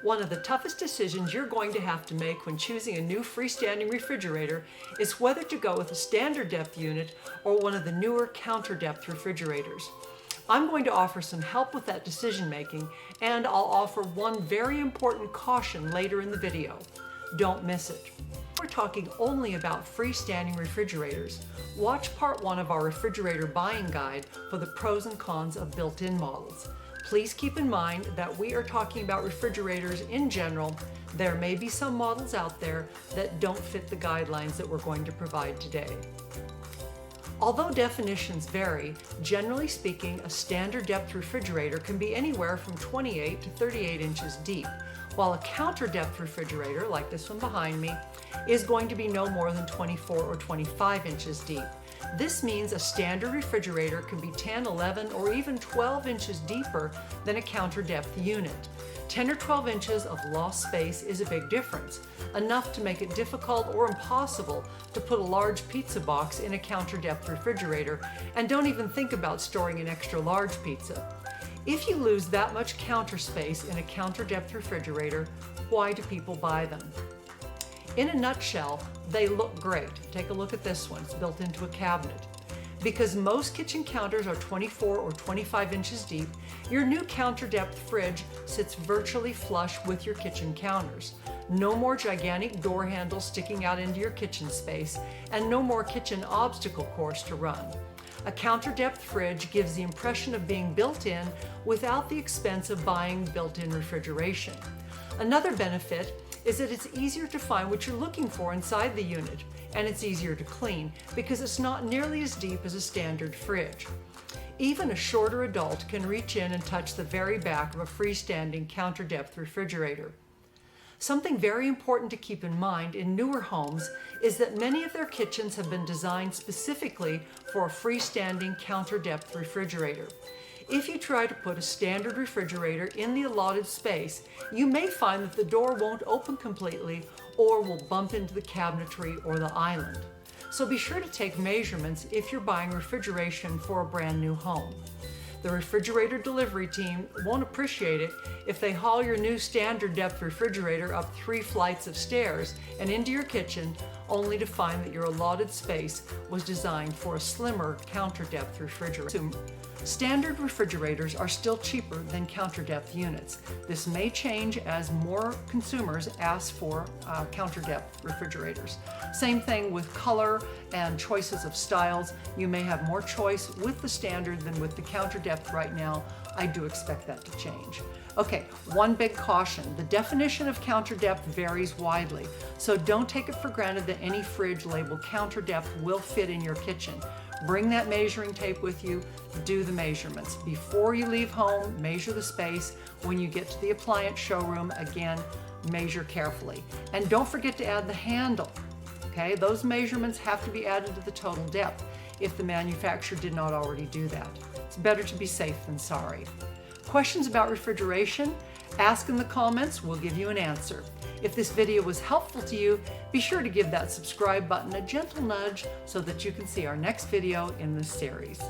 One of the toughest decisions you're going to have to make when choosing a new freestanding refrigerator is whether to go with a standard depth unit or one of the newer counter depth refrigerators. I'm going to offer some help with that decision making, and I'll offer one very important caution later in the video. Don't miss it. We're talking only about freestanding refrigerators. Watch part 1 of our refrigerator buying guide for the pros and cons of built-in models. Please keep in mind that we are talking about refrigerators in general. There may be some models out there that don't fit the guidelines that we're going to provide today. Although definitions vary, generally speaking, a standard depth refrigerator can be anywhere from 28 to 38 inches deep, while a counter depth refrigerator, like this one behind me, is going to be no more than 24 or 25 inches deep. This means a standard refrigerator can be 10, 11, or even 12 inches deeper than a counter depth unit. 10 or 12 inches of lost space is a big difference, enough to make it difficult or impossible to put a large pizza box in a counter depth refrigerator, and don't even think about storing an extra large pizza. If you lose that much counter space in a counter depth refrigerator, why do people buy them? In a nutshell, they look great. Take a look at this one. It's built into a cabinet. Because most kitchen counters are 24 or 25 inches deep, your new counter depth fridge sits virtually flush with your kitchen counters. No more gigantic door handles sticking out into your kitchen space, and no more kitchen obstacle course to run. A counter depth fridge gives the impression of being built in without the expense of buying built-in refrigeration. Another benefit is that it's easier to find what you're looking for inside the unit, and it's easier to clean because it's not nearly as deep as a standard fridge. Even a shorter adult can reach in and touch the very back of a freestanding counter depth refrigerator. Something very important to keep in mind in newer homes is that many of their kitchens have been designed specifically for a freestanding counter depth refrigerator. If you try to put a standard refrigerator in the allotted space, you may find that the door won't open completely or will bump into the cabinetry or the island. So be sure to take measurements if you're buying refrigeration for a brand new home. The refrigerator delivery team won't appreciate it if they haul your new standard depth refrigerator up 3 flights of stairs and into your kitchen, only to find that your allotted space was designed for a slimmer counter depth refrigerator. Standard refrigerators are still cheaper than counter depth units. This may change as more consumers ask for counter depth refrigerators. Same thing with color and choices of styles. You may have more choice with the standard than with the counter depth right now. I do expect that to change. Okay, one big caution. The definition of counter depth varies widely, so don't take it for granted that any fridge labeled counter depth will fit in your kitchen. Bring that measuring tape with you, do the measurements. Before you leave home, measure the space. When you get to the appliance showroom, again, measure carefully. And don't forget to add the handle, okay? Those measurements have to be added to the total depth if the manufacturer did not already do that. It's better to be safe than sorry. Questions about refrigeration? Ask in the comments, we'll give you an answer. If this video was helpful to you, be sure to give that subscribe button a gentle nudge so that you can see our next video in this series.